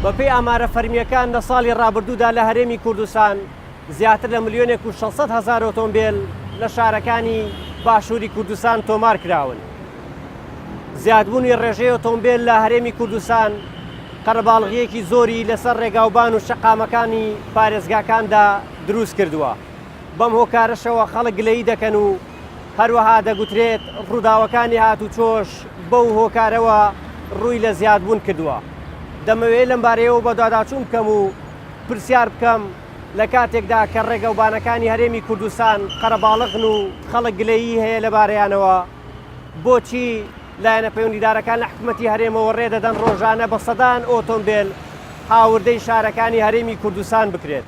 بەپێی ئامارە فەرمیەکان لە ساڵی ڕابردوودا لە هەرێمی کوردستان زیاتر لە 1,600,000 ئۆتۆمبیل لە شارەکانی باشووری کوردستان تۆمار کراون. زیادبوونی ڕێژەی ئۆتۆمبیل لە هەرێمی کوردستان قەرەباڵغیەکی زۆری لەسەر ڕێگاوبان و شەقامەکانی پارێزگاکاندا دروست کردووە. بەم هۆکارەشەوە خەڵک گلەیی دەکەن و هەروەها دەگوترێت ڕووداوەکانی هاتوچۆش بەو هۆکارەوە ڕووی لە زیادبوون کردووە. دەمەوێت لەم بارەیەوە بە داداچوون بکەم و پرسیار بکەم لە کاتێکدا کە ڕێگەوبانەکانی هەرێمی کوردستان قەرەباڵغن و خەڵک گلەیی هەیە لە بارەیانەوە بۆچی لایەنە پەیوەندیدارەکان لە حکوومەتی هەرێمەوە ڕێدەدەن ڕۆژانە بە سەدان ئۆتۆمبیل هاوردەی شارەکانی هەرێمی کوردستان بکرێت.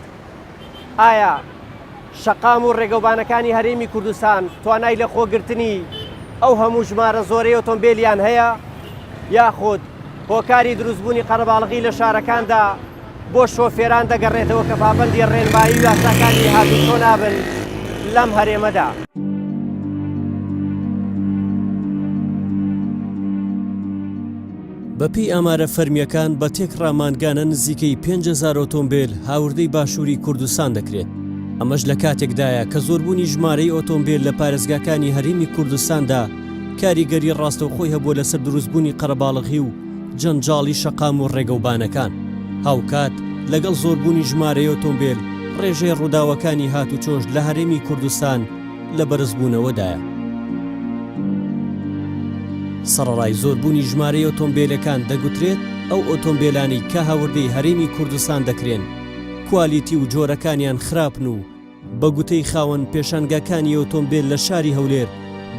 ئایا شەقام و ڕێگەوبانەکانی هەرێمی کوردستان توانای لە خۆگرتنی ئەو هەموو ژمارە زۆرەی ئۆتۆمبیلیان هەیە یاخود هۆکاری دروستبوونی قەرەباڵغی لە شارەکاندا بۆ شۆفێران دەگەڕێتەوە کە پابەندی ڕێنمایی و یاساکانی هاتوچۆ نابن لەم هەرێمەدا؟ بەپێی ئامارە فەرمیەکان بە تێکڕامانگانە نزیکەی 5,000 ئۆتۆمبیل هاوردەی باشووری کوردستان دەکرێت. ئەمەش لە کاتێکدایە کە زۆربوونی ژمارەی ئۆتۆمبیل لە پارێزگاکانی هەرێمی کوردستاندا کاریگەری ڕاستەوخۆی هەبووە لەسەر دروستبوونی قەرەباڵغی و جەنجاڵی شەقام و ڕێگەوبانەکان. هاوکات لەگەڵ زۆربوونی ژمارەی ئۆتۆمبیل ڕێژەی ڕووداوەکانی هاتوچۆش لە هەرێمی کوردستان لە بەرزبوونەوەدایە. سەرەڕای زۆربوونی ژمارەی ئۆتۆمبیلەکان دەگوترێت ئەو ئۆتۆمبیلانی کە هاوردەی هەرێمی کوردستان دەکرێن کوالیتی و جۆرەکانیان خراپن و بە گوتەی خاوەن پێشانگاکانی ئۆتۆمبیل لە شاری هەولێر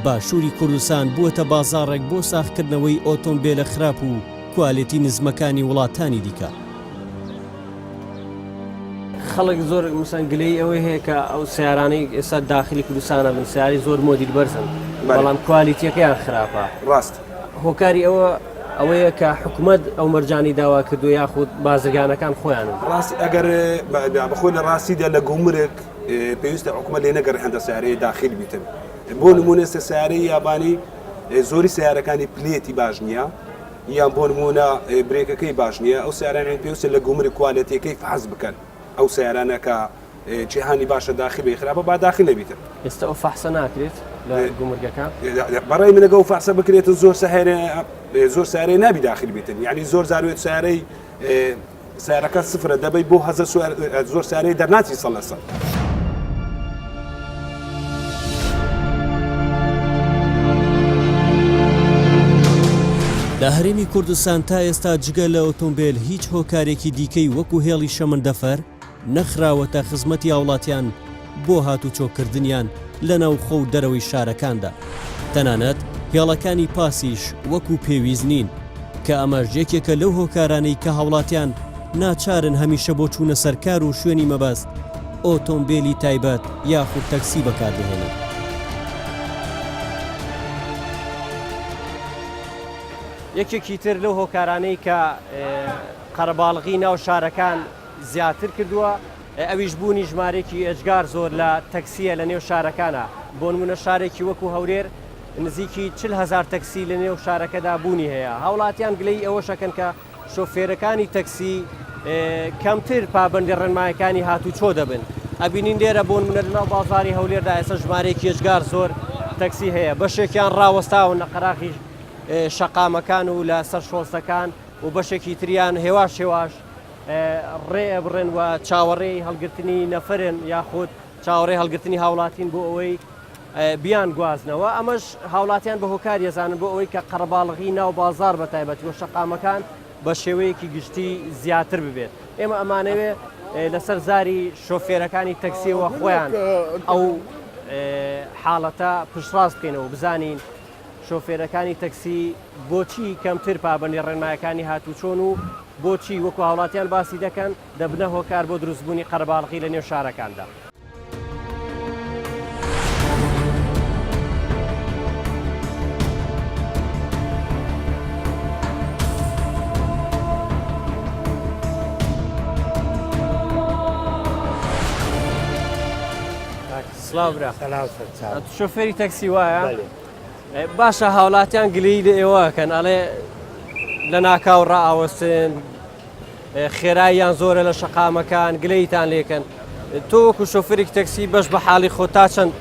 باشووری کوردستان بووەتە بازاڕێک بۆ ساختکردنەوەی ئۆتۆمبیلە خراپ و کوالیتی نزمەکانی وڵاتانی دیکە. خەڵک زۆر مسەنگلەی ئەوەی هەیە کە ئەو سیارانەی ئێستا داخلی کوردستانە بن سیاری زۆر مۆدیل بەرزن بەڵام کوالیتیەکەیان خراپە. ڕاست هۆکاری ئەوەیە کە حکوومەت ئەو مەرجانی داوا کردو یاخود بازرگانەکان خۆیانن. ڕاست ئەگەر بەخۆی لە ڕاستیدا لە گومرێک پێویستە حکوومەت لێ نەگەڕێ هەندە سیارەی داخل بیتن. بۆ نمونە سیارەی یابانی زۆری سیارەکانی پلێتی باش نییە یان بۆ نمونە برێکەکەی باش نییە. ئەو سیارانیان پێویستە لە گومرێک کوالەتیەکەی فحز بکەن. ئەو سیارانە کە جیهانی باشە داخلی خراپە با داخل نەبیتن. ئێستا ئەو فحسە ناکرێت لە گومرگەکان. بەڕای منەگە و فحسە بکرێتن زۆر سیارەی نابی داخل بیتن. یعنی زۆر زاروێت سیارەی سیارەکە سفرە دەبەی بۆ زۆر سیارەی دەرناچی 100%. لە هەرێمی کوردستان تا ئێستا جگە لە ئۆتۆمبیل هیچ هۆکارێکی دیکەی وەکو هێڵی شەمەندەفەر نەخراوەتە خزمەتی هاوڵاتیان بۆ هاتوچۆکردنیان لە ناوخۆ و دەرەوەی شارەکاندا. تەنانەت هێڵەکانی پاسیش وەکو پێویست نین کە ئەمەش یەکێکە لەو هۆکارانەی کە هاوڵاتیان ناچارن هەمیشە بۆ چوونە سەرکار و شوێنی مەبەست ئۆتۆمبیلی تایبەت یاخود تەکسی بەکاردەهێنن. یەکێکی تر لەو هۆکارانەی کە قەرەباڵغی ناو شارەکان زیاتر کردووە ئەویش بوونی ژمارێکی ئەجگار زۆر لە تەکسیە لە نێو شارەکانە. بۆ نمونە شارێکی وەکو هەولێر نزیکی 40,000 تەکسی لە نێو شارەکەدا بوونی هەیە. هاوڵاتیان گلەی ئەوە شەکەن کە شۆفێرەکانی تەکسی کەمتر پابەندی ڕێنمایەکانی هاتوچۆ دەبن. ئەبینین لێرە بۆ نمونە لەناو بازاری هەولێردا ئێستا ژمارێکی ئەجگار زۆر تەکسی هەیە. بەشێکیان ڕاوەستاون لە قەراغی شەقامەکان و لە سەر شۆستەکان و بەشێکی تریان هێواش ڕێ بڕێن و چاوەڕێی هەڵگرتنی نەفرن یاخود چاوەڕێی هەڵگرتنی هاوڵاتین بۆ ئەوەی بیان گوازنەوە. ئەمەش هاوڵاتیان بە هۆکار ێزانن بۆ ئەوەی کە قەرەباڵغی ناو بازار بە تایبەتی و شەقامەکان بە شێوەیەکی گشتی زیاتر ببێت. ئێمە ئەمانەوێ لەسەر زاری شۆفێرەکانی تەکسیەوە خۆیان ئەو حاڵەتە پشتڕاست بکەینەوە بزانین شۆفێرەکانی تەکسی بۆچی کەمتر پابەندی ڕێنمایەکانی هاتوچۆن و بۆچی وەکو هاوڵاتیان باسی دەکەن دەبنە هۆکار بۆ دروستبوونی قەرەباڵغی لە نێو شارەکاندا. سڵاو برا. شۆفێری تەکسی وایە؟ باشە هاوڵاتیان گلەی لە ئێوەکەن ئەڵێ لە ناکاو ڕائاوەستن خێراییان زۆرە لە شەقامەکان گلەیتان لێکەن تۆ وەکو شۆفێرێکی تەکسی بەش بە حاڵی خۆ تا چەند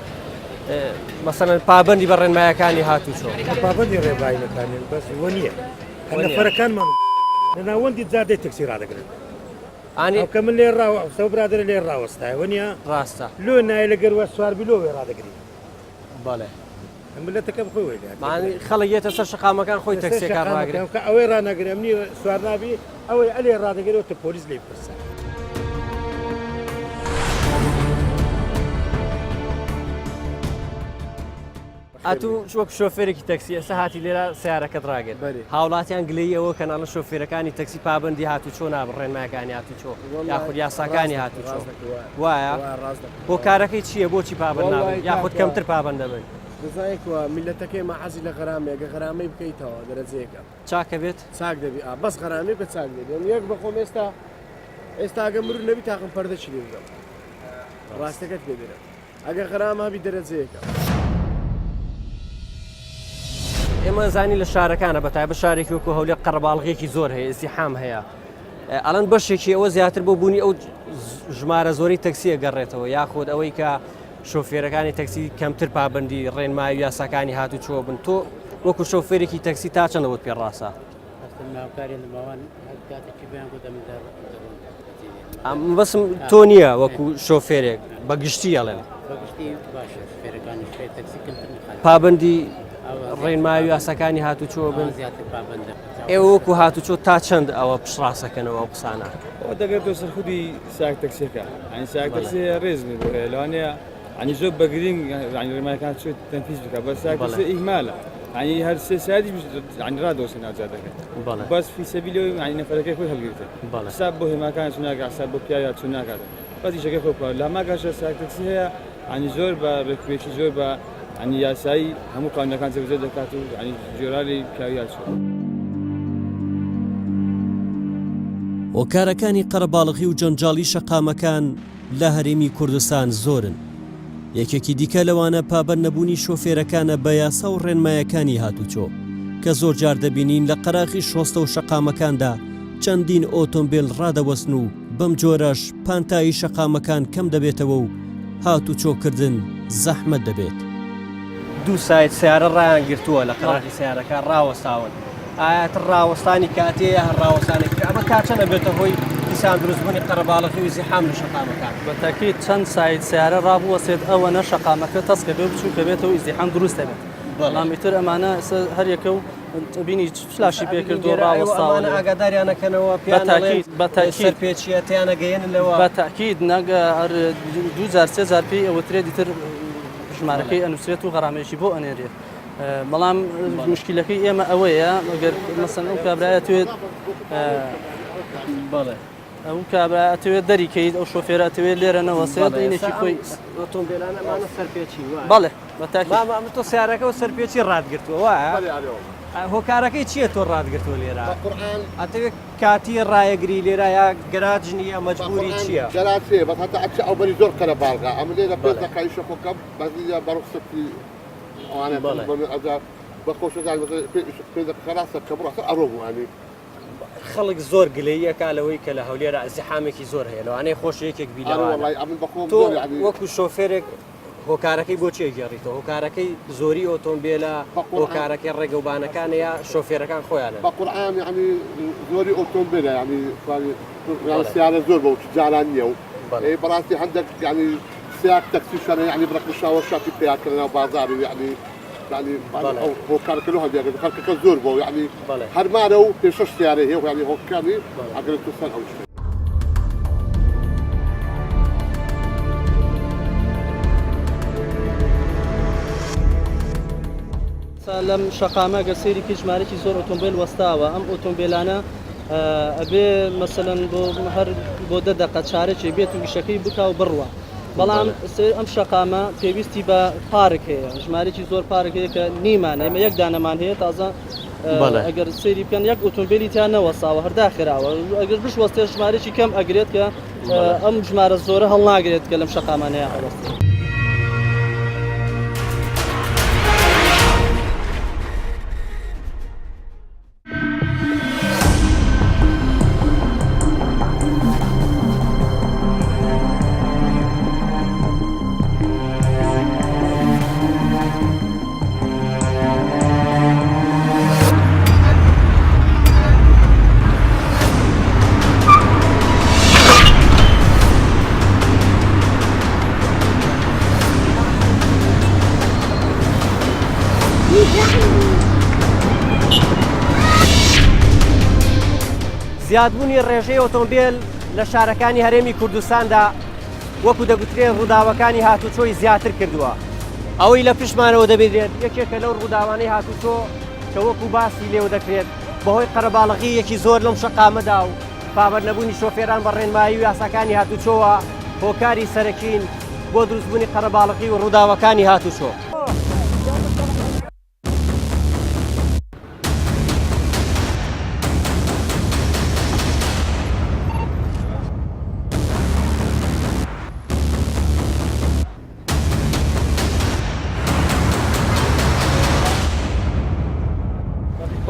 مەسەڵەن پابەندی بە ڕێنمایەکانی هاتوچۆ پابەندی ڕێباینەکانێن بەس وە نییە نەفەرەکانمان لە ناوەندی جادەی تەکسی ڕدەگرن ئانی کە من لێ سەو برادرە لێ ڕاوەستایەوە نیە ڕاستە لۆ نایە لەگەر وە سواربی لۆوێ ڕدەگری بەڵێ ملەتەکەم خۆی خەڵک یێتە سەر شەقامەکان خۆی تەکسیەکان ڕاگرن کە ئەوەی ڕناگرێم نی سوار نابی ئەوەی ئەلێ ڕدەگەرەوە پۆلیس لێ پرسە ئەتوو وەک شۆفێرێکی تەکسی ئێستا هاتی لێرە سیارەکەت ڕاگەن هاوڵاتیان گلەی ئەوە کەناڵە شۆفێرەکانی تەکسی پابندی هاتوچۆ نابڕێنمایەکانی هاتوچۆ یاخود یاساکانی هاتوچۆ وایە بۆ کارەکەی چییە بۆچی پابند نابن یاخود کەمتر پابند دەبن دەزایکوە میلەتەکەی مەحەزی لە غەرامێکە غەرامەی بکەیتەوە دەرەجەیەکە چاکە بێت چاک دەبی بەس غەرامی بە چاک دەبێت یەک بەخۆم ئێستا ئەگە مرور نەبی تاقم پەردە چی لێ ڕاستەکەت پێدرێت ئەگە غەرام هەبی دەرەجەیەکە ئێمە زانی لە شارەکانە بەتای بە شارێکی وەکو هەولێر قەرەباڵغێکی زۆر هەیە ئیزدیحام هەیە ئەڵەن بەشێکی ئەوە زیاتر بۆ بوونی ئەو ژمارە زۆری تەکسیە گەڕێتەوە یاخود ئەوەی کە شۆفێرەکانی تەکسی کەمتر پابندی ڕێنمایی یاساکانی هاتوچۆ بن تۆ وەکو شۆفێرێکی تەکسی تا چەندەوەت پێ ڕاستە بەسم تۆ نییە وەکو شۆفێرێک بەگشتی ئەڵێن پابندی ڕێنماوی یاساکانی هاتوچۆ بن ئێوە وەکو هاتوچۆ تا چەند ئەوە پشڕاستەکەنەوە ئەو قسانە دەگەر تۆ سەرخودی ساک تەکسیەکە ئەنی ساک تەکسی ڕێزمی بۆ لەوانەیە ئەنی زۆر بەگرنگ ڕێنمایەکان چێت تەنفیز بکە بەس ساک تەکسی ئیهمالە ئەنی هەر سێ سادی ئەنی ڕادۆسە ناوجادەکە بەس فی سەبیلەوەی ئەنی نەفەرەکەی خۆی هەڵگرتە حساب بۆ هێماکان چوو ناکات حساب بۆ پیاوە چوو ناکاتە بەس ئیشەکەی خۆ لە هەماکاشە ساک تەکسی هەیە ئەنی زۆر بە ڕێکوێکی زۆر بە ئەنی یاسایی هەموو قانونەکان جێبەجێ دەکات و ئەنی جۆراری پیاوی چوو هۆکارەکانی قەرەباڵغی و جەنجاڵی شەقامەکان لە هەرێمی کوردستان زۆرن یەکێکی دیکە لەوانە پابەند نەبوونی شۆفێرەکانە بە یاسا و ڕێنمایەکانی هاتوچۆ کە زۆر جار دەبینین لە قەراغی شۆستە و شەقامەکاندا چەندین ئۆتۆمبیل ڕادەوەستن و بەم جۆرەش پانتایی شەقامەکان کەم دەبێتەوە و هاتوچۆکردن زەحمەت دەبێت دوو سایت سیارە ڕایان گرتووە لە قەراغی سیارەکان ڕاوەستاون ئاەت ڕاوەستانی کاتەیە هەر ڕاوەستانی ئەمە کاچەنە بێتە هۆی دیسان دروستبوونی قەرەباڵغی و زیحام لە شەقامەکان بەتاکید چەند سایت سیارە ڕابوەسێت ئەوە نە شەقامەکە تەسکە بێ بچوو کە بێتەوە ئیزدیحام دروست دەبێت بەڵام ئیتر ئەمانە هەر یەکە و بینی فلاشی پێکردو ڕاوەستاوە ئاگاداریانەکەنەوە سەرپێچیەتیانە گەیەنەوە بەتاکید نەگە هەر 2000 پێی ئەوەترێ دیتر ژمارەکەی ئەنووسێت و غەرامێکی بۆ ئەنێرێت بەڵام مشکلەکەی ئێمە ئەوەیە ئەگەر مەسەن ئەو کابراایەتوێت بەڵێ ئەو کابراایەتوێت دەریکەیت ئەو شۆفێراتوێت لێرە نەوەسێت دینێکی خۆی ئۆتۆمبیلانەمانە سەرپێچی بەڵێ بەتاکید تۆ سیارەکە و سەرپێچی ڕادگرتووە وایە هۆکارەکەی چییە تۆ ڕادگرتووە لێرە ئەتەوێت کاتی ڕایەگری لێرە یا گەراج نییە مەجبوری چییە جلاتێ بە هەتا ئەچ ئەو بەری زۆر قەرە باڵغا ئەمە لێرە پێ دەقای شەکۆکەم بەزیە بەڕستی ئەوانە بەخۆشەدان پێ خەراسە کە بڕاستە ئەڕۆ بووانی خەڵک زۆر گلەیەکە لەوەی کە لە هەولێرە زیحامێکی زۆر هەیە لەوانەیە خۆشەیەکێک بیلەوە تۆ وەکو شۆفێرێک هۆکارەکەی بۆ چێ گێڕیتەوە هۆکارەکەی زۆری ئۆتۆمبیلە هۆکارەکەی ڕێگەوبانەکانە یا شۆفێرەکان خۆیانە بە قورئان یعنی زۆری ئۆتۆمبیلە ینی سیارە زۆر بە جاران نییە و بەڕاستی هەندێک ینی سیاق تەکسی شەنە ینی بڕقشاوە شاتی پیاکردنەوە بازار و ینی هۆکارکردن هەندێک خەڵکەکە زۆر بۆ ینی هەرمانە و پێشەش سیارە هەیە ینی هۆکاری ئەگەر تو سەر ئەو شتێ لەم شەقامە گە سێریکی ژمارەی زۆر ئۆتۆمبیل وەستاوە ئەم ئۆتۆمبیلانە ئەبێ مەسەلەن بۆ هەر بۆ 10 دقە چارەکێ بێت و گشەکەی بکا و بڕوە بەڵام ئەم شەقامە پێویستی بە پارک هەیە ژمارەی زۆر پارک هەیە کە نیمان ئێمە یەک دانەمان هەیە تازە ئەگەر سێری بکەن یەک ئۆتۆمبیلی تیان نەوەساوە هەردا خێراوە ئەگەر بش وەستێ ژمارەی کەم ئەگرێت کە ئەم ژمارە زۆرە هەڵناگرێت کە لەم شەقامانەیە هەڵوەستێت زیادبوونی ڕێژەی ئۆتۆمبیل لە شارەکانی هەرێمی کوردستاندا وەکو دەگوترێت ڕووداوەکانی هاتوچۆی زیاتر کردووە. ئەوەی لە پشمانەوە دەبێت یەکێکە لەو ڕووداوانەی هاتوچۆ کە وەکو باسی لێوە دەکرێت بەهۆی قەرەباڵغیەکی زۆر لەم شەقامەدا و پابەر نەبوونی شۆفێران بە ڕێنمایی و یاساکانی هاتوچۆوە هۆکاری سەرەکین بۆ دروستبوونی قەرەباڵغی و ڕووداوەکانی هاتوچۆ.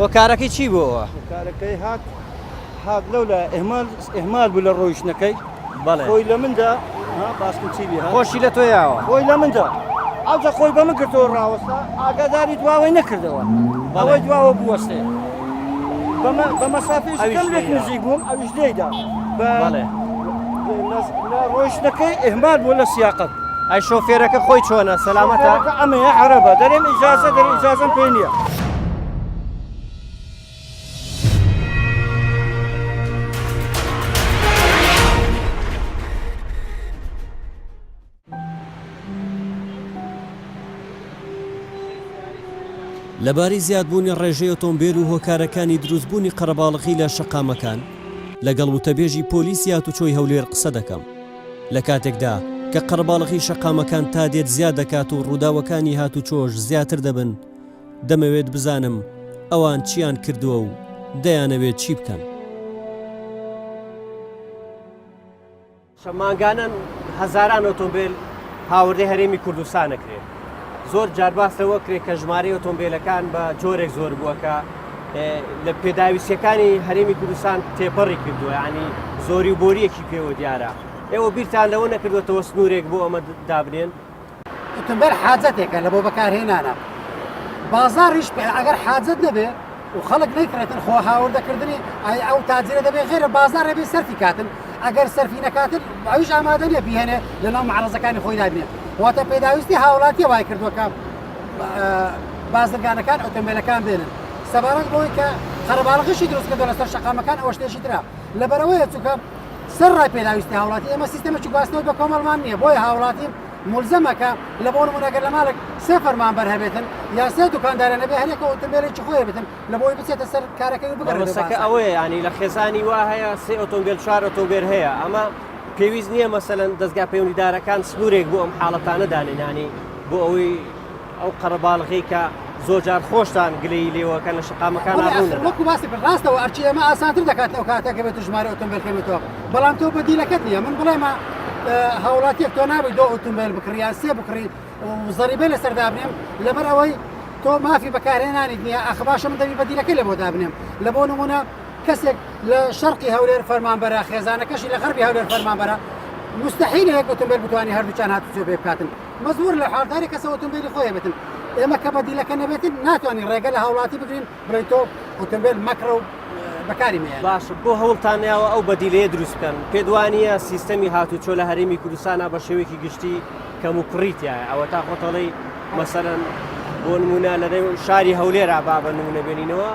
هۆکارەکەی چی بووەوە؟ کارەکەی هات لەولا ئێهمال بوو لە ڕۆیشتنەکەی خۆی لە مندا باسکم چی بێ خۆشی لە تۆیاوە خۆی لە مندا ئەوجا خۆی بە من کردەوە ڕاوەستا ئاگاداری دواوەی نەکردەوە ئەوەی دواوە بوەستێ بە مەسافەی کەم لێک نزیک بووم ئەویش لێیدا لە ڕۆیشتنەکەی ئێهمال بوو لە سیاقەت. ئەی شۆفێرەکە خۆی چۆنە سەلامەتە؟ ئەمەیە عەرەبە دەرێم ئیجازەم پێ نییە. لەبارەی زیادبوونی ڕێژەی ئۆتۆمبیل و هۆکارەکانی دروستبوونی قەرەباڵغی لە شەقامەکان لەگەڵ وتەبێژی پۆلیسی هاتوچۆی هەولێر قسە دەکەم لە کاتێکدا کە قەرەباڵغی شەقامەکان تا دێت زیاد دەکات و ڕووداوەکانی هاتوچۆش زیاتر دەبن دەمەوێت بزانم ئەوان چیان کردووە و دەیانەوێت چی بکەن. شەمانگانن هەزاران ئۆتۆمبیل هاوردەی هەرێمی کوردستان نەکرێت. زۆر جارباستەوە کرێت کە ژمارەی ئۆتۆمبیلەکان بە جۆرێک زۆر بووەکە لە پێداویستیەکانی هەرێمی کوردستان تێپەڕی کردووە، ینی زۆری و بۆریەکی پێوە دیارە. ئێوە بیرتان لەوە نەکردوێتەوە سنوورێک بۆ ئەمە دابنێن؟ ئۆتۆمبیل حاجەتێکە لە بۆ بەکارهێنانە. بازاڕیش ئەگەر حاجەت نەبێ و خەڵک نەیکرێتن خۆ هاوردەکردنی ئەو تاجرە دەبێت غێرە بازارە بێ سەرفی کاتن، ئەگەر سەرفی نەکاتن ئەویش ئامادە نیە بهێنێ لەناو معرەزەکانی خۆی دابنێت. واتە پێداویستی هاوڵاتی وای کردووەکە بازرگانەکان ئۆتۆمبیلەکان بێنن سەبارەت بۆی کە قەرەباڵغیشی دروست کردووە لەسەر شەقامەکان ئەوە شتێکی ترە لەبەرەوەیە چووکە سەر ڕای پێداویستی هاوڵاتی ئێمە سیستەمێکی گواستنەوەی بە کۆمەڵمان نییە، بۆیە هاوڵاتی مولزەمەکە لە بۆ نمونەگەر لە ماڵێک سێ فەرمانبەر هەبێتن یا سێ دوکاندارە نەبێ هەرێکە ئۆتۆمبیلێکی خۆی بێتن لە بۆی بچێتە سەر کارەکەی و بگەڕێتە بەڕێستەکە ئەوەیە، ینی لە خێزانی وا هەیە سێ ئۆتۆمبیل 4 ئۆتۆمبیل هەیە، ئەمە پێویست نییە مەسەلەن دەستگا پەیوەندیدارەکان سنوورێک بۆ ئەم حاڵەتانە دانێنانی بۆ ئەوەی ئەو قەرەباڵغی کە زۆر جار خۆشتان گلەی لێوەکە لە شەقامەکان وەکو باسی ڕاستەوە ئەرچی ئەمە ئاسانتر دەکات ئەو کاتێکە بێت ژمارە ئۆتۆمبیل کەمێتەوە، بەڵام تۆ بەدیلەکەت نییە. من بڵێمە هاوڵاتیەک تۆ نابێت دۆ ئۆتۆمبیل بکڕی یا سێ بکڕی زەریبە لەسەر دابنێم لەبەر ئەوەی تۆ مافی بەکارهێنانی نییە. ئەخ باشە من دەبی بەدیلەکەی لە بۆ دابنێم لە بۆ نمونە کەسێک لە شەرقی هەولێر فەرمانبەرە خێزانەکەشی لە غەربی هەولێر فەرمانبەرە مستحیل هەیە ئۆتۆمبیل بتوانانی هەردووچان هاتوچۆ پێ بکاتن، مەزبوور لە حاڵداری کەسە ئۆتۆمبیلی خۆی بێتن. ئێمە کە بەدیلەکە نەبێتن ناتوانین ڕێگە لە هاوڵاتی بگرین بڵێ تۆ ئۆتۆمبیل مەکڕە و بەکاری مێنە. باش بۆ هەوڵتانیاوە ئەو بەدیلەیە دروست بکەن. پێدوانیە سیستەمی هاتوچۆ لە هەرێمی کوردستانە بە شێوەیەکی گشتی کەم و کڕیتیایە ئەوە تا خۆتەڵی مەسەرەن بۆ نمونە لە شاری هەولێرا با بە نمونە بێنینەوە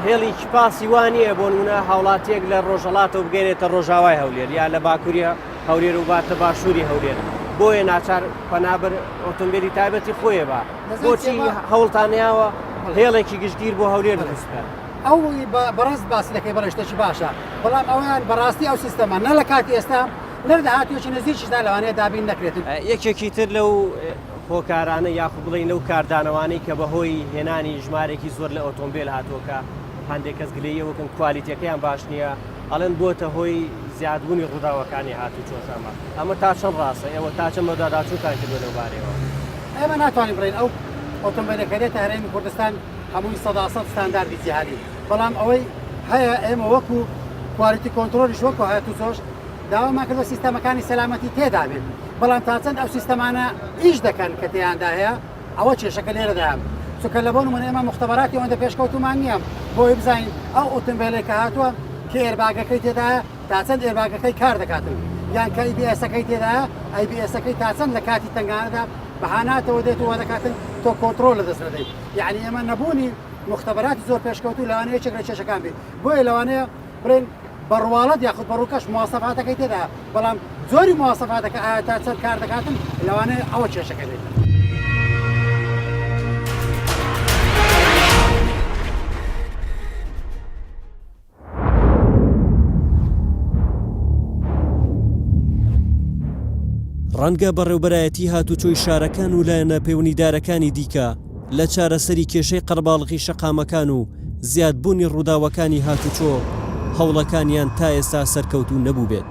هێڵی پاسی وانە بۆ نمونە هاوڵاتیەک لە ڕۆژەڵاتەوە بگەێنێتە ڕۆژاوای هەولێر یا لە باکووریە هەولێر و باتە باشووری هەولێر بۆیە ناچار پەنابەر ئۆتۆمبیلی تایبەتی خۆیە بە بۆچی هەوڵتانیاوە هێڵێکی گشتگیر بۆ هەولێر دروستکە. ئەو بەڕست باسی دەکەی بەڵێ شتێکی باشە، بەڵام ئەویان بەڕاستی ئەو سیستەمە نە لە کاتی ئێستا نەر داهاتوێکی نزیکیشدا لەوانەیە دابین نەکرێتن. یەکێکی تر لەو هۆکارانە یاخو بڵین لەو کاردانەوانەی کە بەهۆی هێنانی ژمارێکی زۆر لە ئۆتۆمبیل هاتووەکە هەندێک کەس گلەیەوەکن کوالیتیەکەیان باش نییە ئەڵێن بۆتە هۆی زیادبوونی ڕووداوەکانی هاتوچۆشەمە. ئەمە تا چەند ڕاستە ئێوە تا چەند مەداداچووتان کردوە لەو بارەوە؟ ئێمە ناتوانین بڵێن ئەو ئۆتۆمبیلەکە دێتە هەرێمی کوردستان هەمووی 100% ستانداردی جیهانی، بەڵام ئەوەی هەیە ئێمە وەکو کوالیتی کۆنتترۆلیش وەکو هاتوچۆش داوامان کردوە سیستەمەکانی سەلامەتی تێدا بێت، بەڵام تا چەند ئەو سیستەمانە ئیش دەکەن کە تێیاندا هەیە ئەوە کێشەکە لێرەدایە. چونکە لە بۆ نمونە ئێمە مختبەراتی ئەوەندە پێشکەوتومان نییە بۆی بزانین ئەو ئۆتۆمبیلێک کە هاتووە کە ئێرباگەکەی تێدایە تا چەند ئێرباگەکەی کار دەکاتن یان کە ئیبیئەسەکەی تێدایە ئایبیئەسەکەی تا چەند لە کاتی تنگانەدا بەهاناتەوە دێت و وا دەکاتن تۆ کۆنتڕۆل لە دەست دەدەیت یعنی ئێمە نەبوونی مختبراتی زۆر پێشکەوت و لەوانەیە چێک لە کێشەکان بێت بۆیە لەوانەیە بڵێن بەڕواڵەت یاخود بەڕووکەش مواسەفاتەکەی تێدا بەڵام زۆری مواسەفاتەکە ئایا تا چەند کار دەکاتن لەوانەیە ئەوە کێشەکە بێت. ڕەنگە بەڕێوبەرایەتی هاتوچۆی شارەکان و لایەنە پەیوەندیدارەکانی دیکە لە چارەسەری کێشەی قەرباڵغی شەقامەکان و زیادبوونی ڕووداوەکانی هاتوچۆ هەوڵەکانیان تا ئێستا سەرکەوتوو نەبوو بێت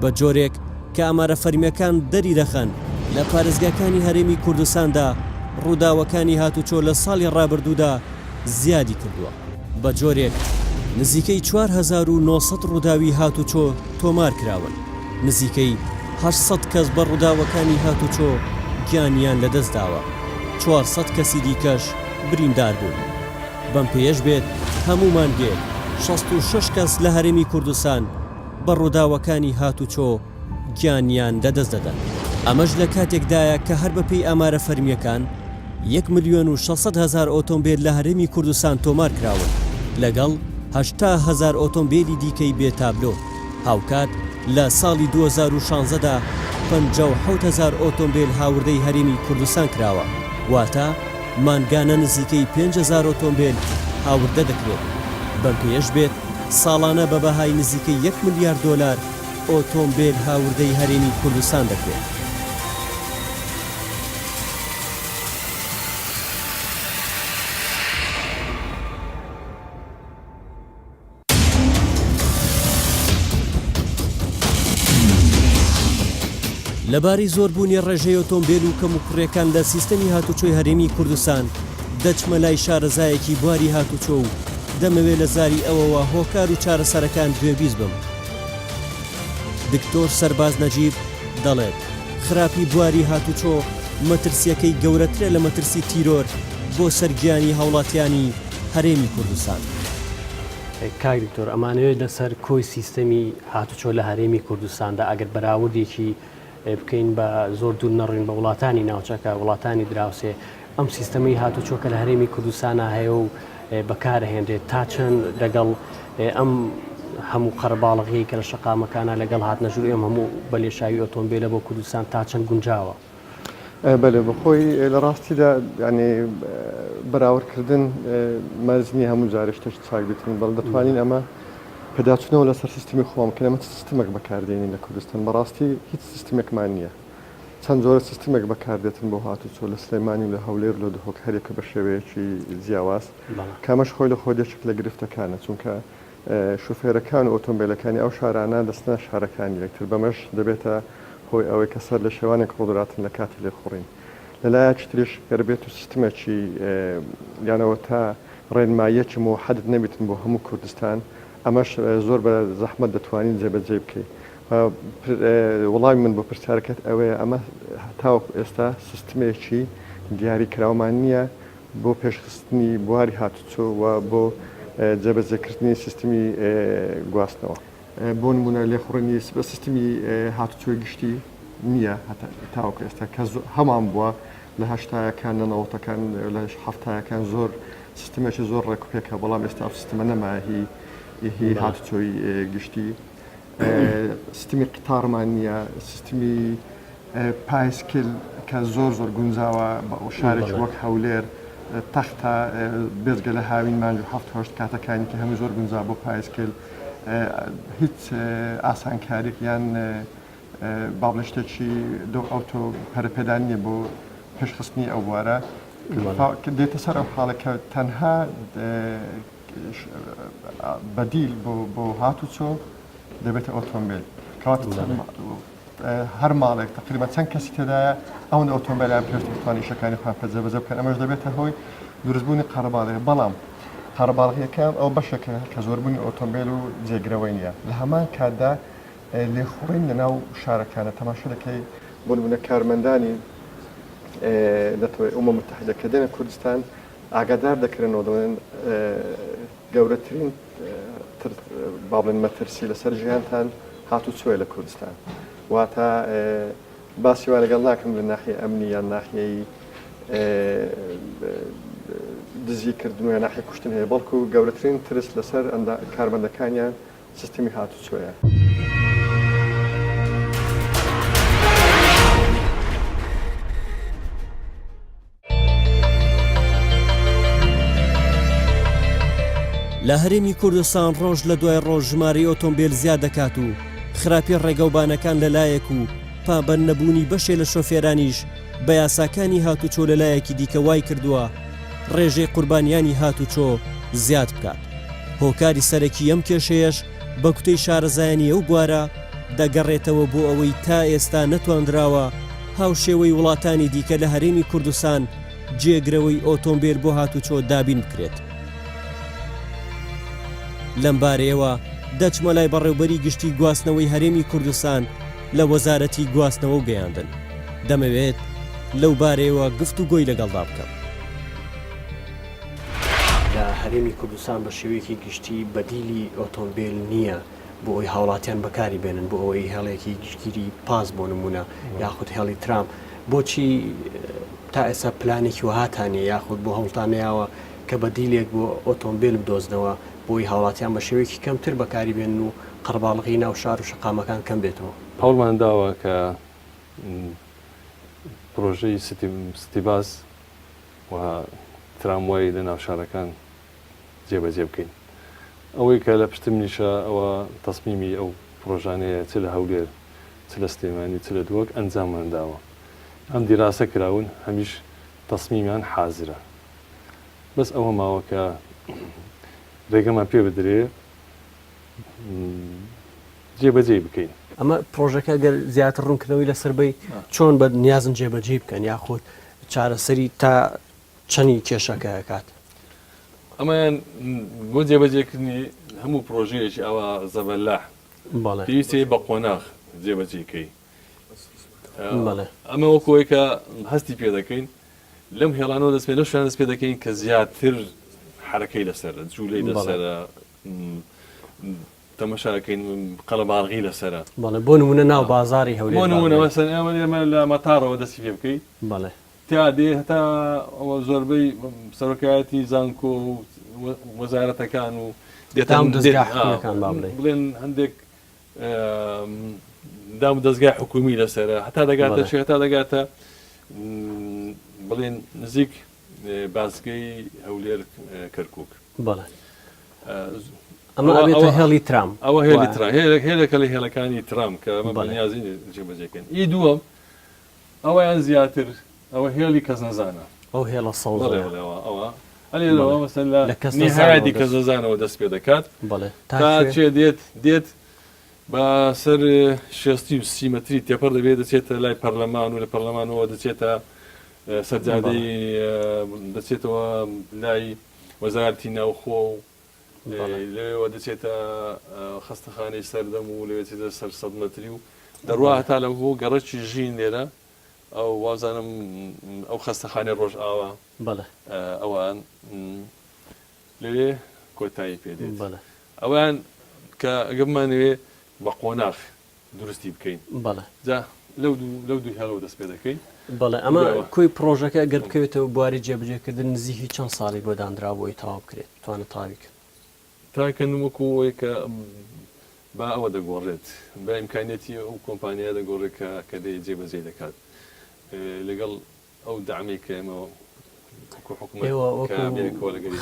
بە جۆرێک کە ئامارە فەرمیەکان دەری دەخەن لە پارێزگاکانی هەرێمی کوردستاندا ڕووداوەکانی هاتوچۆ لە ساڵی ڕابردوودا زیادی کردووە بە جۆرێک نزیکەی 4900 ڕووداوی هاتوچۆ تۆمار کراون نزیکەی 800 کەس بە ڕووداوەکانی هاتوچۆ گیانیان لەدەست داوە 400 کەسی دیکەش بریندار بوون بەم پێش بێت هەمومان گێت 66 کەس لە هەرێمی کوردستان بە ڕووداوەکانی هاتوچۆ گیانیان لەدەست دەدەن ئەمەش لە کاتێکدایە کە هەر بەپێی ئامارە فەرمیەکان 1,600,000 ئۆتۆمبیل لە هەرێمی کوردستان تۆمار کراون لەگەڵ 80,000 ئۆتۆمبیلی دیکەی بێتابلۆ هاوکات لە ساڵی 2016دا 57,000 ئۆتۆمبیل هاوردەی هەرێمی کوردستان کراوە واتە مانگانە نزیکەی 5,000 ئۆتۆمبیل هاوردە دەکرێت بەم پێش بێت ساڵانە بە بەهای نزیکەی 1 ملیار دۆلار ئۆتۆمبیل هاوردەی هەرێمی کوردستان دەکرێت. لەباری زۆربوونی ڕێژەی ئۆتۆمبیل و کەم و کوڕیەکان لە سیستەمی هاتوچۆی هەرێمی کوردستان دەچمە لای شارەزایەکی بواری هاتوچۆ و دەمەوێت لە زاری ئەوەوە هۆکار و چارەسەرەکان گوێبیست بم. دکتۆر سەرباز نەجیب دەڵێت خراپی بواری هاتوچۆ مەترسیەکەی گەورەترە لە مەترسی تیرۆر بۆ سەرگیانی هاوڵاتیانی هەرێمی کوردستان. کاک دکتۆر ئەمانەوێت لەسەر کۆی سیستەمی هاتوچۆ لە هەرێمی کوردستاندا ئەگەر بەراوردێکی بکەین بە زۆر دوور نەڕین بە وڵاتانی ناوچەکە وڵاتانی دراوسێ ئەم سیستەمی هاتوچۆکە لە هەرێمی کوردستانە هەیە و بەکارهێنرێت تا چەند لەگەڵ ئەم هەموو قەرباڵغی کە لە شەقامەکانە لەگەڵ هاتنەژوور ئەم هەموو بەلێشاوی ئۆتۆمبیلە بۆ کوردستان تا چەند گونجاوە. بەێ بەخۆی لە ڕاستیدا ینی بەراوردکردن مەرزنی هەموو جارێک شتێک چاک بێتن بەڵ دەتوانین ئەمە پێداچنەوە لەسەر سیستمی خۆم کە ئەمە سیستمێک بەکاردێنین لە کوردستان بەڕاستی هیچ سیستمێکمان نییە چەند زۆرە سیستمێک بەکاردێتن بۆ هاتوچۆ لە سلەیمانی و لە هەولێر لە دهۆک هەرێکە بە شێوەیەکی جیاواز کامەش خۆی لە خۆدێکێک لە گرفتەکانە چونکە شوفێرەکان و ئۆتۆمبیلەکانی ئەو شارانە دەستنە شارەکانی یەکتر بەمەش دەبێتە هۆی ئەوەی کە سەر لە شێوانێک ڕۆدراتن لە کاتی لێخوڕین لەلایەکی تریش گەربێت و سیستمێکی یانەوە تا ڕێنماییەکی موحەدت نەبێتن بۆ هەموو کوردستان ئەمەش زۆر بە زەحمەت دەتوانین جێبەجێ بکەیت وڵامی من بۆ پرسیارەکەت ئەوەیە ئەمە تاوەکو ئێستا سیستمێکی دیاری کراومان نییە بۆ پێشخستنی بواری هاتوچۆ و بۆ جێبەجێکردنی سیستمی گواستنەوە بۆ نمونە لێخوڕنی بە سیستمی هاتوچۆی گشتی نییە تاوەکو ئێستا کە هەمان بووە لە هەشتایەکان لە نەوەتەکان لە هەفتایەکان زۆر سیستمێکی زۆر ڕێکوپێکە بەڵام ئێستا سیستمە نەماهی هی هاتوچۆی گشتی سیستمی قتارمان نییە سیستمی پایسکل کە زۆر گونجاوە بە شارێکی وەک هەولێر تەختە بێزگە لە هاوین مانج و هەفت کاتەکانی کە هەموو زۆر گونجا بۆ پایسکل هیچ ئاسانکارێک یان بابلە شتێکی ئۆتۆ پەرپێدان نیە بۆ پێشخستنی ئەو بوارە دێتە سەر ئەو حاڵەکە تەنها بەدیل بۆ هاتوچۆ دەبێتە ئۆتۆمبیل کەواتە هەر ماڵێک تقریبا چەند کەسی تێدایە ئەوەندە ئۆتۆمبیلیان پێویستە بتوانین شەکانی خۆیان پەرجەبەجە بکەن ئەمەش دەبێتە هۆی دروستبوونی قەرەباڵغی بەڵام قەرەباڵغیەکان ئەو بەشێکە کە زۆربوونی ئۆتۆمبیل و جێگرەوەی نییە لە هەمان کاتدا لێخوڕین لەناو شارەکانە تەماشا دەکەی بۆ نمونە کارمەندانی دەتەوەی ئومە متحیدە کە دێنە کوردستان ئاگادار دەکرێنەوە دەڵێن گەورەترین با بڵێن مەترسی لەسەر ژیانتان هاتوچۆیە لە کوردستان واتە باسی وا لەگەڵ ناکەم لە ناحیە ئەمنی یان ناحیەی دزی کردن و ناحی کوشتن هەیە بەڵکو گەورەترین ترس لەسەر کارمەندەکانیان سیستمی هاتوچۆیە. لە هەرێمی کوردستان ڕۆژ لە دوای ڕۆژ ژمارەی ئۆتۆمبیل زیاد دەکات و خراپی ڕێگەوبانەکان لەلایەک و پابەند نەبوونی بەشێ لە شۆفێرانیش بە یاساکانی هاتوچۆ لەلایەکی دیکە وای کردووە ڕێژەی قوربانیانی هاتوچۆ زیاد بکات. هۆکاری سەرەکی ئەم کێشەیەش بە کوتەی شارەزایانی ئەو بوارە دەگەڕێتەوە بۆ ئەوەی تا ئێستا نەتوانراوە هاوشێوەی وڵاتانی دیکە لە هەرێمی کوردستان جێگرەوەی ئۆتۆمبیل بۆ هاتوچۆ دابین بکرێت. لەم بارەیەوە دەچمە لای بەڕێوبەری گشتی گواستنەوەی هەرێمی کوردستان لە وەزارەتی گواستنەوە و گەیاندن. دەمەوێت لەو بارەیەوە گفتوگۆی لەگەڵدا بکەم. لە هەرێمی کوردستان بە شێوەیەکی گشتی بەدیلی ئۆتۆمبیل نییە بۆ ئەوی هاوڵاتیان بەکاری بێنن بۆ ئەوەی هێڵێکی گشتگیری پاس بۆ نمونە یاخود هێڵی ترام. بۆچی تا ئێستا پلانێکی وهاتانە یاخود بۆ هەوڵتانەیەوە کە بەدیلێک بۆ ئۆتۆمبیل بدۆزنەوە بۆی هاوڵاتیان بە شێوەیەکی کەمتر بەکاری بێن و قەرباڵغی ناو شار و شقامەکان کەم بێتەوە. هەوڵمان داوە کە پرۆژەی ستیباز و تراموای لە ناو شارەکان جێبەجێ بکەین. ئەوەی کە لە پشتم نیشە ئەوە تەسمیمی ئەو پرۆژانەیە چ لە هەولێر چ لە سلێمانی چ لە دووەک ئەنجاممان داوە. ئەم دیراسە کراون هەمیش تەسمیمیان حازرە. بەس ئەوە ماوە کە ڕێگەمان پێ بدرێ جێبەجێ بکەین. ئەمە پرۆژەکە گەر زیاتر ڕوونکردنەوەی لەسەربەی چۆن بە نیازن جێبەجێ بکەن یاخود چارەسەری تا چەنی کێشەکە کات. ئەمەیان بۆ جێبەجێکردنی هەموو پرۆژەیەکی ئەوە زەبەلاح پێویستێ بە قۆناغ جێبەجێکەی. ئەمە وەکۆی کە هەستی پێ دەکەین لەم هێڵانەوە دەست پێ لەو شوێن دەست پێ دەکەین کە زیاتر حرەکەی لەسەرە جوولەی لەسەرە تەمەشاکەین قەڵەباڵغی لەسەرە. بۆ نمونە ناو بازاری هەولێر بۆ نمونە مەسەن ئێمە لە مەتارەوە دەستی پێ بکەیت تا دێ هەتا زۆربەی سەرۆکایەتی زانکۆ و وەزارەتەکان و بڵێن هەندێک دام دەستگای حکومی لەسەرە هەتا دەگاتە چ هەتا دەگاتە بڵێن نزیک بازگەی هەولێر کەرکووک. ئەمە هێڵی ترام ئەوە هێڵی ترام هێلەکە لە هێڵەکانی ترام کە ئەمە بەنیازی جێبەجێکەن. ئی دووەم ئەوەیان زیاتر ئەوە هێڵی کەس نەزانە ئەو هێڵە ئەوە ئەلێەوە مەسەن لە نهایەتی کەس نەزانەوە دەست پێ دەکات تا چێ دێت بە سەر 60 مەتری تێپەر دەبێت دەچێتە لای پەرلەمان و لە پەرلەمانەوە دەچێتە سەرجادەی دەچێتەوە لای وەزارەتی ناوخۆ و لەوێەوە دەچێتە خەستەخانەی سەردەم و لەوێتێتە سەر 100 مەتری و دەڕوا هەتا لە بۆ گەڕەکی ژین لێرە ئەو وازانم ئەو خەستەخانەی ڕۆژ ئاوا ئەوان لەوێ کۆتایی پێدێت. ئەویان کە ئەگەمانوێ بە قۆناغ درستی بکەین لەو دوو هێڵەوە دەست پێ دەکەین. بەڵێ ئەمە کۆی پرۆژەکە گەر بکەوێتەوە بواری جێبجێکردن نزیکی چەند ساڵی بۆ دانرا بۆی تەواو بکرێت توانە تاویکە تاکەنمەکۆی کە با ئەوە دەگۆڕێت با ئیمکانێتی ئەو کۆمپانیا دەگۆڕێت کە دەی جێبەجێ دەکات لەگەڵ ئەو دامی کە ئێمەوە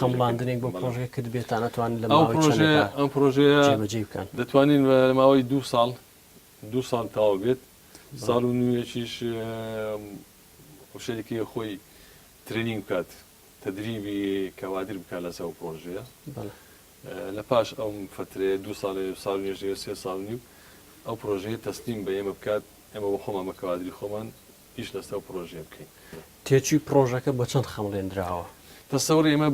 خەمڵاندنێک بۆ پرۆژەکە کرد بێتانە توانن لە ئەم پرۆژەیە دەتوانین لە ماوەی 2 ساڵ تاوا بێت. ساڵ و نوێکیش شەریکی خۆی ترینینگ بکات تدریبی کەوادر بکات لەسەر پرۆژەیە لە پاش ئەو فترێ 2 ساڵ نوێژێ 3 ساڵ نیو ئەو پرۆژەیە تەسلیم بە ئێمە بکات ئێمە بە خۆمان بە کەوادری خۆمان هیچ لەسەر پرۆژێ بکەین. تێچووی پرۆژەکە بە چەند خەمڵێنراوە تەسەوڕ ئێمە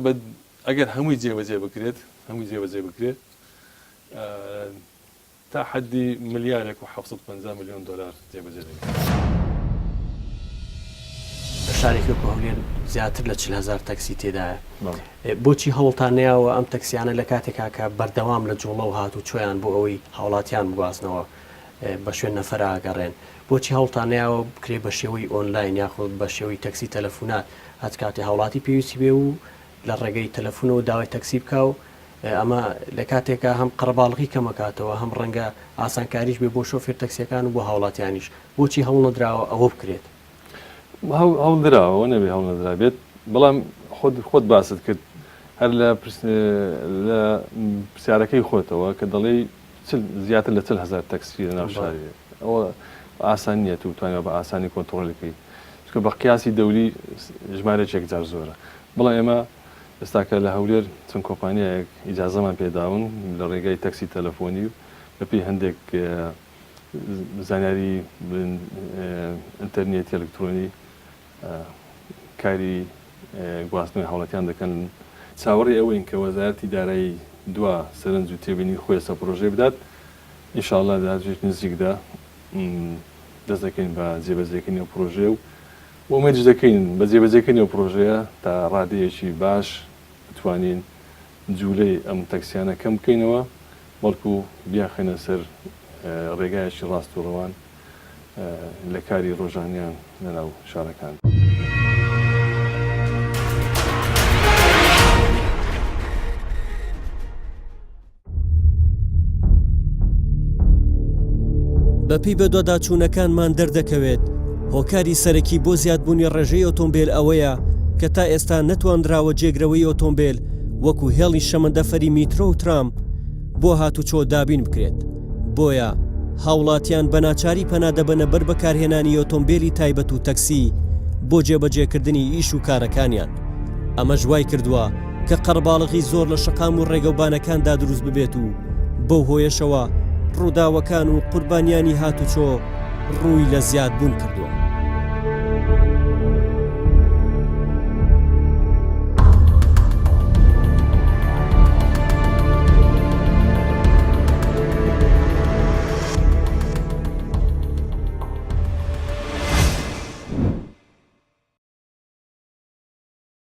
ئەگەر هەمووی جێبەجێ بکرێت تا حدی ملیارێک و 750 ملیۆن دلار جێبەجێ دەکرێت. لە شارێکی وەکو هەولێر زیاتر لە 40,000 تەکسی تێدایە. بۆچی هەوڵتان نەیاوە ئەم تەکسیانە لە کاتێکا کە بەردەوام لە جوڵە و هاتوچۆیان بۆ ئەوەی هاوڵاتیان بگوازنەوە بە شوێن نەفەراگەڕێن بۆچی هەوڵتانیاوە بکرێ بە شێوەی ئۆنلاین یاخود بە شێوەی تەکسی تەلەفۆنات هەت کاتی هاوڵاتی پێویستی بێ و لە ڕێگەی تەلەفۆنەوە داوای تەکسی بکە و ئەمە لە کاتێکە هەم قەرباڵغی کەمەکاتەوە هەم ڕەنگە ئاسانکاریش بێ بۆ شۆفێر تەکسیەکان و بۆ هاوڵاتیانیش بۆچی هەوڵ نەدراوە ئەوە بکرێت هەوڵ دراوە نەبێ هەوڵ نەدرا بێت بەڵام خۆت باست کرد هەر لە پرسیارەکەی خۆتەوە کە دەڵێ زیاتر لە 40,000 تەکسی لە ناو شاری ئەوە ئاسان نیە و توانێت بە ئاسانی کۆنتڕۆلەکەی چکە بە قیاسی دەوری ژمارەیەک جار زۆرە بەڵام ئێمە ئێستاکە لە هەولێر چەند کۆمپانیایەک ئیجازەمان پێداون لە ڕێگای تەکسی تەلەفۆنی و بەپێی هەندێک زانیاری ئینتەرنێتی ئەلکترۆنی کاری گواستنەوەی هاوڵاتیان دەکەن چاوەڕێی ئەوەین کە وەزارەتی دارایی دووە سەرنج و تێبینی خۆی ئێستا پرۆژێ بدات ئینشاءڵڵا داژێت نزیکدا دەست دەکەین بە جێبەجێکردنی ئەو پرۆژێ و ئومێدش دەکەین بە جێبەجێکردنی ئەو پرۆژەیە تا ڕادەیەکی باش بتوانین جوولەی ئەم تەکسیانە کەم بکەینەوە بەڵکو بیاخێنە سەر ڕێگایەکی ڕاست و ڕەوان لە کاری ڕۆژانیان لەناو شارەکان. بەپی بە دۆداچوونەکانمان دەردەکەوێت هۆکاری سەرەکی بۆ زیادبوونی ڕێژەی ئۆتۆمبیل ئەوەیە کە تا ئێستا نەتواندراوە جێگرەوەی ئۆتۆمبیل وەکو هێڵی شەمەندەفەری میترۆ و ترام بۆ هاتوچۆ دابین بکرێت بۆیە هاوڵاتیان بە ناچاری پەنادەبەنە بەر بەکارهێنانی ئۆتۆمبیلی تایبەت و تەکسی بۆ جێبەجێکردنی ئیش و کارەکانیان ئەمە ژوای کردووە کە قەرباڵغی زۆر لە شەقام و ڕێگەوبانەکاندا دروست ببێت و بەو هۆیەشەوە ڕووداوەکان و قوربانیانی هاتوچۆ ڕووی لە زیادبوون کردووە.